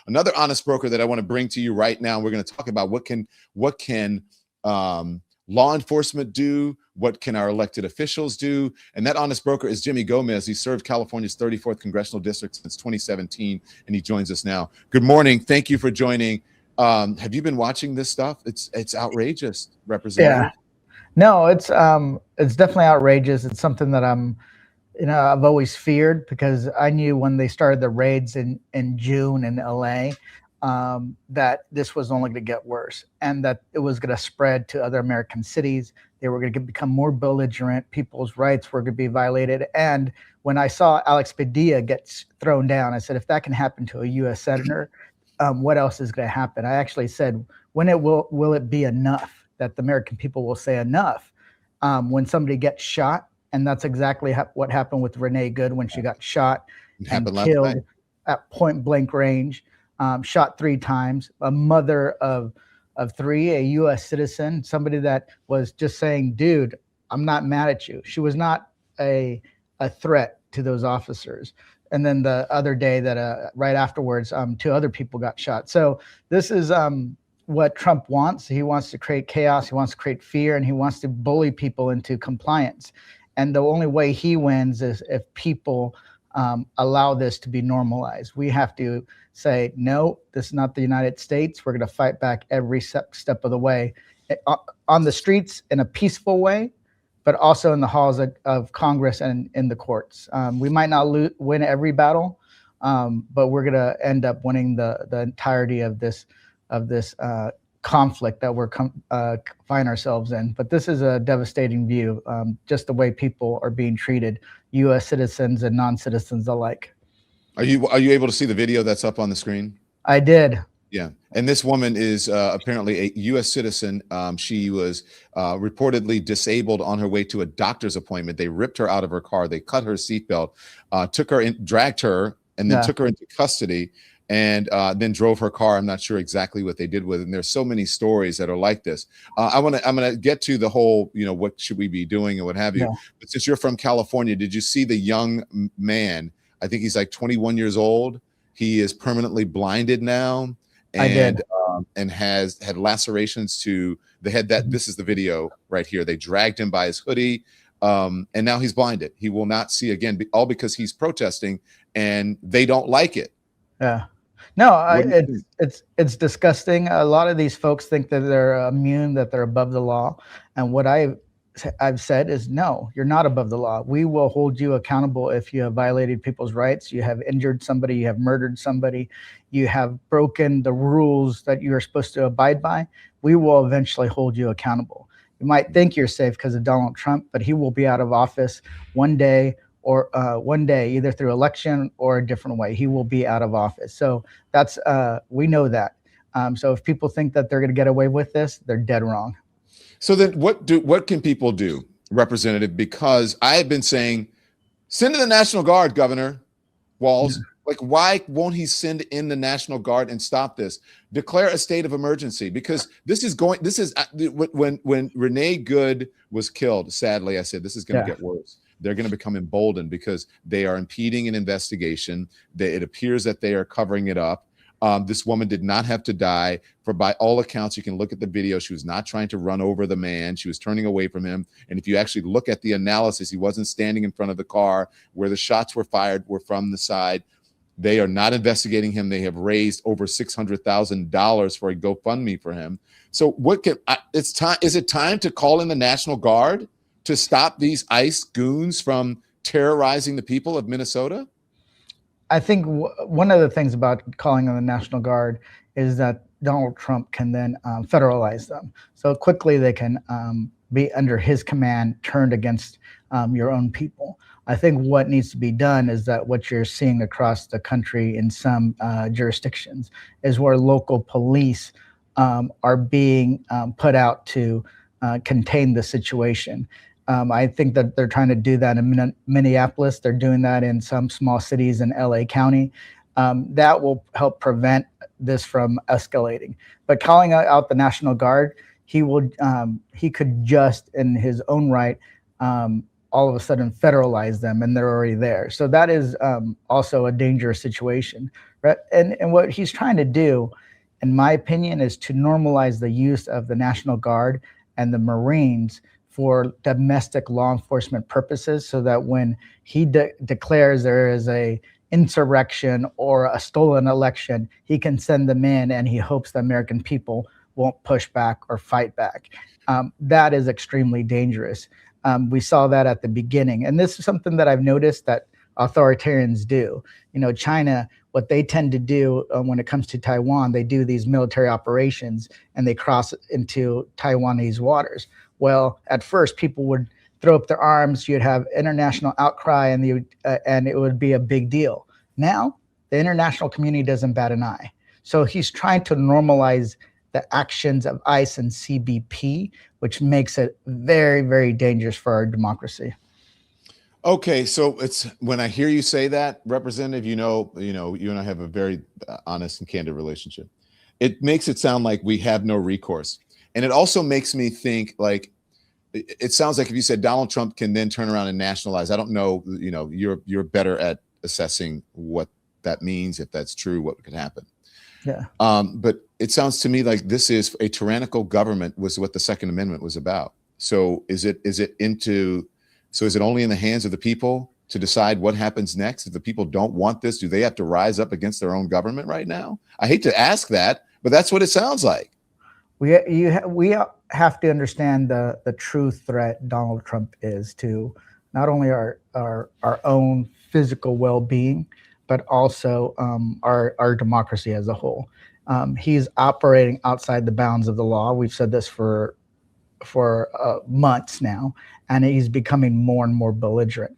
another honest broker that I want to bring to you right now. We're going to talk about what can law enforcement do, what can our elected officials do, and that honest broker is Jimmy Gomez. He served California's 34th congressional district since 2017, and he joins us now. Good morning. Thank you for joining. Have you been watching this stuff? It's outrageous, Representative. Yeah. No, it's definitely outrageous. It's something that I've always feared, because I knew when they started the raids in June in LA, that this was only going to get worse, and that it was going to spread to other American cities. They were going to become more belligerent. People's rights were going to be violated. And when I saw Alex Padilla get thrown down, I said, if that can happen to a U.S. senator, what else is going to happen? I actually said, when will it be enough that the American people will say enough? When somebody gets shot, and that's exactly what happened with Renee Good when she got shot and killed at point blank range, shot 3 times, a mother of 3, a U.S. citizen, somebody that was just saying, dude, I'm not mad at you. She was not a threat to those officers. And then the other day that right afterwards, 2 other people got shot. So this is what Trump wants. He wants to create chaos. He wants to create fear, and he wants to bully people into compliance. And the only way he wins is if people allow this to be normalized. We have to say, no, this is not the United States. We're going to fight back every step of the way, on the streets in a peaceful way, but also in the halls of Congress and in the courts. We might not win every battle, but we're going to end up winning the entirety of this conflict that we're find ourselves in. But this is a devastating view, just the way people are being treated, U.S. citizens and non-citizens alike. Are you able to see the video that's up on the screen? I did. Yeah. And this woman is apparently a U.S. citizen. She was reportedly disabled on her way to a doctor's appointment. They ripped her out of her car. They cut her seatbelt, took her in, dragged her, and then took her into custody, and then drove her car. I'm not sure exactly what they did with it. And there's so many stories that are like this. I'm gonna get to the whole, what should we be doing and what have you. Yeah. But since you're from California, did you see the young man? I think he's like 21 years old. He is permanently blinded now. I did. And has had lacerations to the head. This is the video right here. They dragged him by his hoodie, and now he's blinded. He will not see again, all because he's protesting, and they don't like it. Yeah, no, it's disgusting. A lot of these folks think that they're immune, that they're above the law, and what I've said is, no, you're not above the law. We will hold you accountable if you have violated people's rights, you have injured somebody, you have murdered somebody, you have broken the rules that you are supposed to abide by. We will eventually hold you accountable. You might think you're safe because of Donald Trump, but he will be out of office one day, or either through election or a different way. He will be out of office. So that's we know that. So if people think that they're going to get away with this, they're dead wrong. So then what can people do, Representative? Because I have been saying, send in the National Guard, Governor Walz. Like, why won't he send in the National Guard and stop this? Declare a state of emergency, because this is when Renee Good was killed. Sadly, I said, this is going to get worse. They're going to become emboldened because they are impeding an investigation. It appears that they are covering it up. This woman did not have to die. By all accounts, you can look at the video. She was not trying to run over the man. She was turning away from him. And if you actually look at the analysis, he wasn't standing in front of the car. Where the shots were fired were from the side. They are not investigating him. They have raised over $600,000 for a GoFundMe for him. So it's time. Is it time to call in the National Guard to stop these ICE goons from terrorizing the people of Minnesota? I think one of the things about calling on the National Guard is that Donald Trump can then federalize them. So quickly they can be under his command, turned against your own people. I think what needs to be done is that what you're seeing across the country in some jurisdictions is where local police are being put out to contain the situation. I think that they're trying to do that in Minneapolis. They're doing that in some small cities in LA County. That will help prevent this from escalating. But calling out the National Guard, he could just in his own right all of a sudden federalize them, and they're already there. So that is also a dangerous situation. right? And what he's trying to do, in my opinion, is to normalize the use of the National Guard and the Marines for domestic law enforcement purposes, so that when he declares there is a insurrection or a stolen election, he can send them in, and he hopes the American people won't push back or fight back. That is extremely dangerous. We saw that at the beginning, and this is something that I've noticed that authoritarians do. China, what they tend to do when it comes to Taiwan, they do these military operations and they cross into Taiwanese waters. Well, at first, people would throw up their arms. You'd have international outcry, and it would be a big deal. Now, the international community doesn't bat an eye. So he's trying to normalize the actions of ICE and CBP, which makes it very, very dangerous for our democracy. Okay, so it's when I hear you say that, Representative, you and I have a very honest and candid relationship. It makes it sound like we have no recourse. And it also makes me think like, it sounds like if you said Donald Trump can then turn around and nationalize, I don't know, you're better at assessing what that means, if that's true, what could happen. Yeah. But it sounds to me like this is a tyrannical government was what the Second Amendment was about. So is it only in the hands of the people to decide what happens next? If the people don't want this, do they have to rise up against their own government right now? I hate to ask that, but that's what it sounds like. We have to understand the true threat Donald Trump is to not only our own physical well-being, but also our democracy as a whole. He's operating outside the bounds of the law. We've said this for months now, and he's becoming more and more belligerent.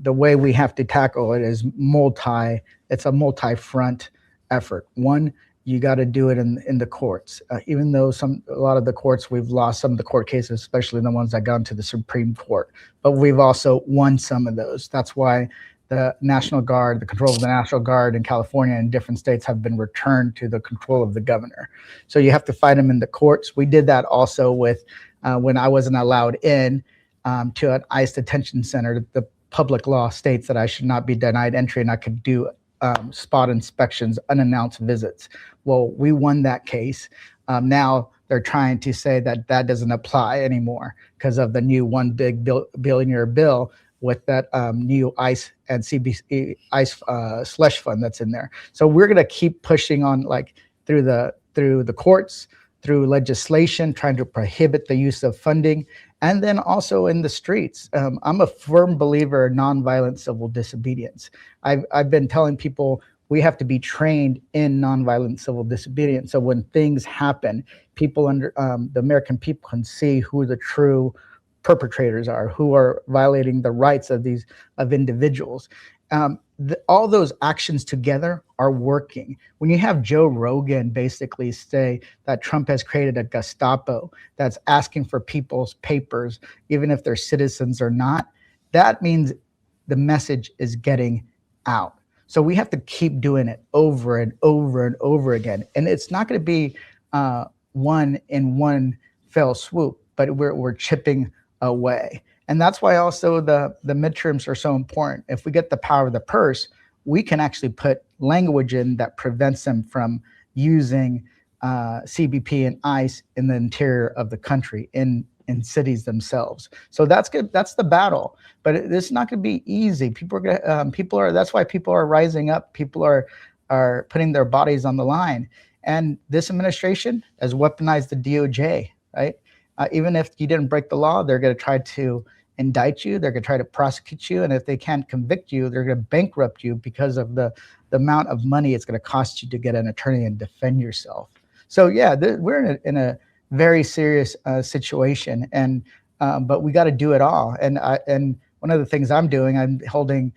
The way we have to tackle it is it's a multi-front effort. One, you got to do it in the courts. Even though a lot of the courts, we've lost some of the court cases, especially the ones that got into the Supreme Court, but we've also won some of those. That's why the National Guard, the control of the National Guard in California and different states have been returned to the control of the governor. So you have to fight them in the courts. We did that also with when I wasn't allowed in to an ICE detention center. The public law states that I should not be denied entry and I could do spot inspections, unannounced visits. Well, we won that case. Now they're trying to say that doesn't apply anymore because of the new $1 billion bill with that new ICE and CBC ICE slush fund that's in there. So we're going to keep pushing on, like through the courts, through legislation, trying to prohibit the use of funding, and then also in the streets. I'm a firm believer in nonviolent civil disobedience. I've been telling people we have to be trained in nonviolent civil disobedience. So when things happen, the American people can see who the true perpetrators are, who are violating the rights of individuals. All those actions together are working. When you have Joe Rogan basically say that Trump has created a Gestapo that's asking for people's papers, even if they're citizens or not, that means the message is getting out. So we have to keep doing it over and over and over again. And it's not going to be one fell swoop, but we're chipping away. And that's why also the midterms are so important. If we get the power of the purse, we can actually put language in that prevents them from using CBP and ICE in the interior of the country, in cities themselves. So that's good. That's the battle. But this is not going to be easy. That's why people are rising up. People are putting their bodies on the line. And this administration has weaponized the DOJ, right? Even if you didn't break the law, they're going to try to indict you. They're going to try to prosecute you. And if they can't convict you, they're going to bankrupt you because of the amount of money it's going to cost you to get an attorney and defend yourself. So yeah, we're in a very serious situation, but we got to do it all. And one of the things I'm doing, I'm holding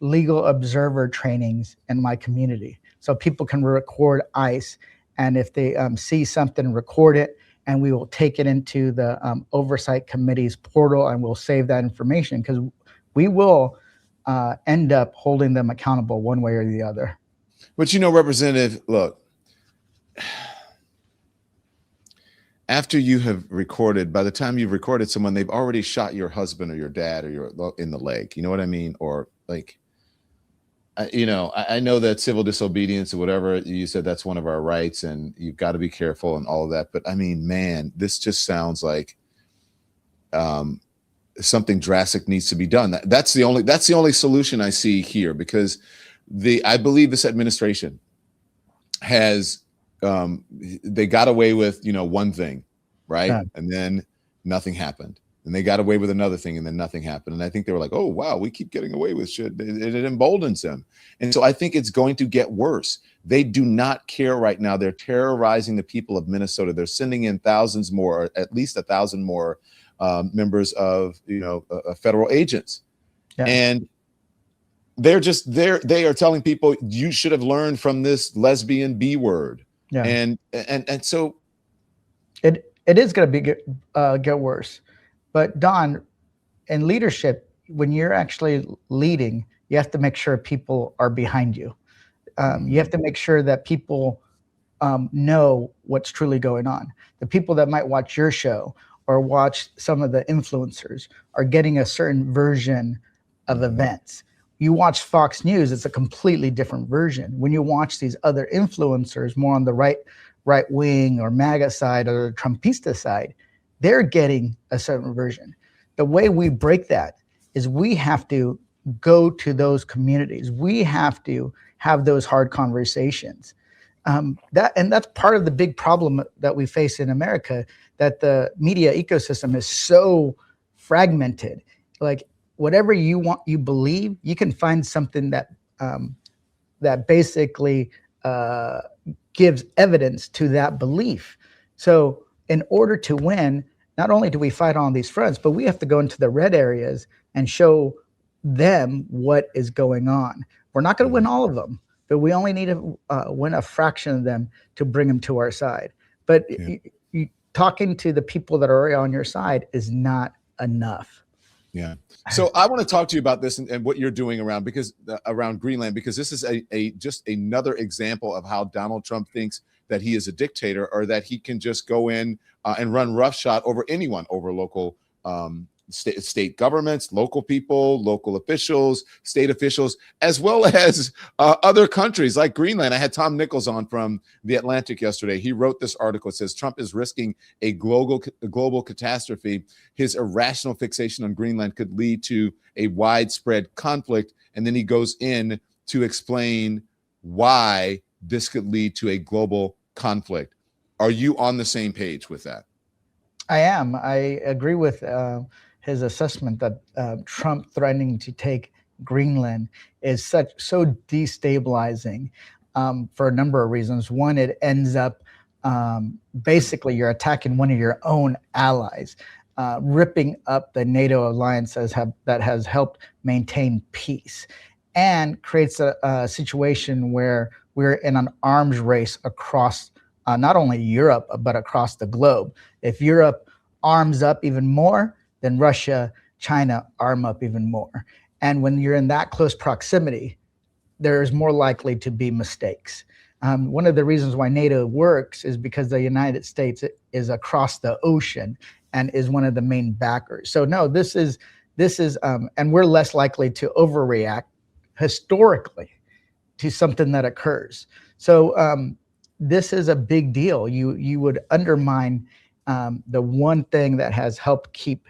legal observer trainings in my community, so people can record ICE, and if they see something, record it, and we will take it into the oversight committee's portal, and we'll save that information, because we will end up holding them accountable one way or the other. But Representative, look, after you have recorded, by the time you've recorded someone, they've already shot your husband or your dad or in the leg. You know what I mean? Or like, I know that civil disobedience or whatever you said, that's one of our rights, and you've got to be careful and all of that. But I mean, man, this just sounds like something drastic needs to be done. That's the only solution I see here, because I believe this administration has they got away with one thing, right? Yeah. And then nothing happened. And they got away with another thing, and then nothing happened. And I think they were like, oh, wow, we keep getting away with shit. It emboldens them. And so I think it's going to get worse. They do not care right now. They're terrorizing the people of Minnesota. They're sending in thousands more, or at least 1,000 more members of, federal agents. Yeah. And they are telling people, you should have learned from this lesbian B word. Yeah. And so it is going to get worse. But Don, in leadership, when you're actually leading, you have to make sure people are behind you. You have to make sure that people know what's truly going on. The people that might watch your show or watch some of the influencers are getting a certain version of events. You watch Fox News, it's a completely different version. When you watch these other influencers more on the right wing or MAGA side or the Trumpista side, they're getting a certain version. The way we break that is we have to go to those communities. We have to have those hard conversations. That's part of the big problem that we face in America, that the media ecosystem is so fragmented. Like whatever you believe, you can find something that basically gives evidence to that belief. So in order to win, not only do we fight on these fronts, but we have to go into the red areas and show them what is going on. We're not going to win all of them, but we only need to win a fraction of them to bring them to our side. But talking to the people that are already on your side is not enough. Yeah. So I want to talk to you about this and what you're doing around Greenland, because this is just another example of how Donald Trump thinks that he is a dictator, or that he can just go in and run roughshod over anyone, over local state governments, local people, local officials, state officials, as well as other countries like Greenland. I had Tom Nichols on from The Atlantic yesterday. He wrote this article. It says Trump is risking a global catastrophe. His irrational fixation on Greenland could lead to a widespread conflict. And then he goes in to explain why this could lead to a global conflict. Are you on the same page with that? I am. I agree with his assessment that Trump threatening to take Greenland is so destabilizing for a number of reasons. One, it ends up basically you're attacking one of your own allies, ripping up the NATO alliance that has helped maintain peace, and creates a situation where we're in an arms race across not only Europe, but across the globe. If Europe arms up even more, then Russia, China arm up even more. And when you're in that close proximity, there's more likely to be mistakes. One of the reasons why NATO works is because the United States is across the ocean and is one of the main backers. So no, this is, and we're less likely to overreact historically to something that occurs. So this is a big deal. You would undermine the one thing that has helped keep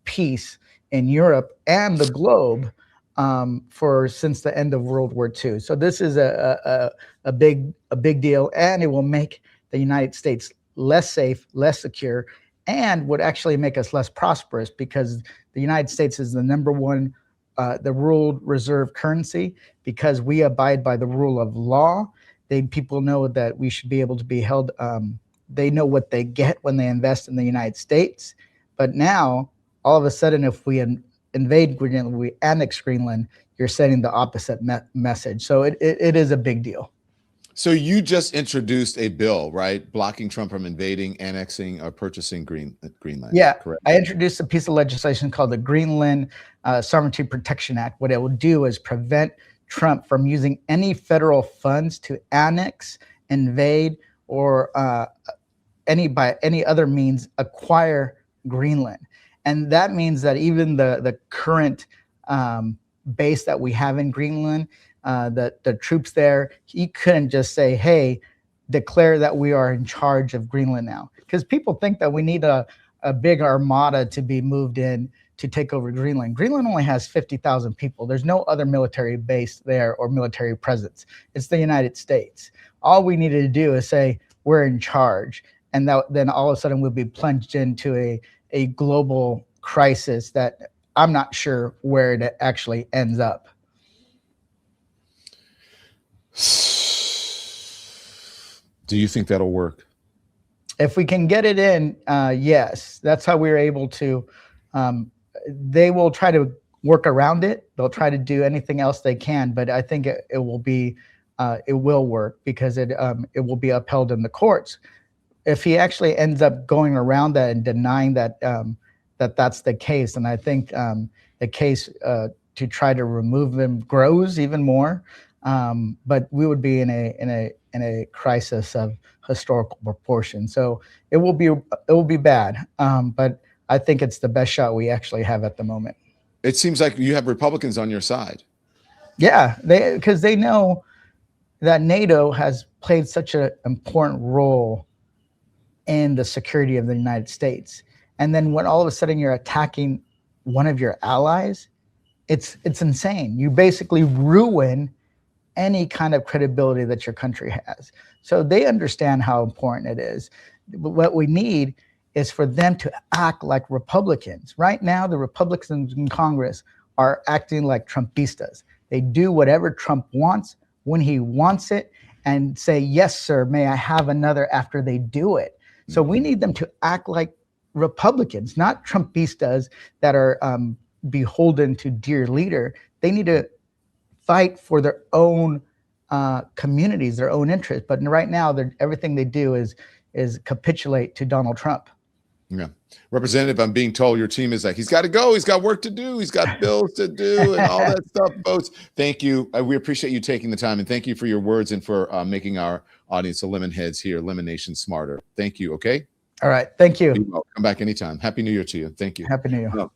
peace in Europe and the globe since the end of World War II. So this is a big deal, and it will make the United States less safe, less secure, and would actually make us less prosperous, because the United States is the number one, the world reserve currency, because we abide by the rule of law. People know that we should be able to be held. They know what they get when they invest in the United States. But now, all of a sudden, if we invade Greenland, we annex Greenland, you're sending the opposite message. So it is a big deal. So you just introduced a bill, right? Blocking Trump from invading, annexing, or purchasing Greenland. Yeah, correct. I introduced a piece of legislation called the Greenland Sovereignty Protection Act. What it will do is prevent Trump from using any federal funds to annex, invade, or by any other means acquire Greenland. And that means that even the current base that we have in Greenland, the troops there. He couldn't just say, hey, declare that we are in charge of Greenland now. Because people think that we need a big armada to be moved in to take over Greenland. Greenland only has 50,000 people. There's no other military base there or military presence. It's the United States. All we needed to do is say, we're in charge. And then all of a sudden we'll be plunged into a global crisis that I'm not sure where it actually ends up. Do you think that'll work? If we can get it in, yes. That's how we're able to. They will try to work around it. They'll try to do anything else they can, but I think it will work because it will be upheld in the courts. If he actually ends up going around that and denying that that's the case, and I think the case to try to remove them grows even more. But we would be in a crisis of historical proportion. So it will be bad. But I think it's the best shot we actually have at the moment. It seems like you have Republicans on your side. Yeah, because they know that NATO has played such an important role in the security of the United States. And then when all of a sudden you're attacking one of your allies, it's insane. You basically ruin any kind of credibility that your country has. So they understand how important it is. What we need is for them to act like Republicans. Right now, the Republicans in Congress are acting like Trumpistas. They do whatever Trump wants when he wants it and say, yes, sir, may I have another after they do it. So we need them to act like Republicans, not Trumpistas that are beholden to dear leader. They need to fight for their own communities, their own interests. But right now, everything they do is capitulate to Donald Trump. Yeah. Representative, I'm being told your team is like, he's got to go. He's got work to do. He's got bills to do and all that stuff. Votes. Thank you. We appreciate you taking the time, and thank you for your words and for making our audience of lemon heads here, Lemon Nation, smarter. Thank you. Okay. All right. Thank you. Come back anytime. Happy New Year to you. Thank you. Happy New Year.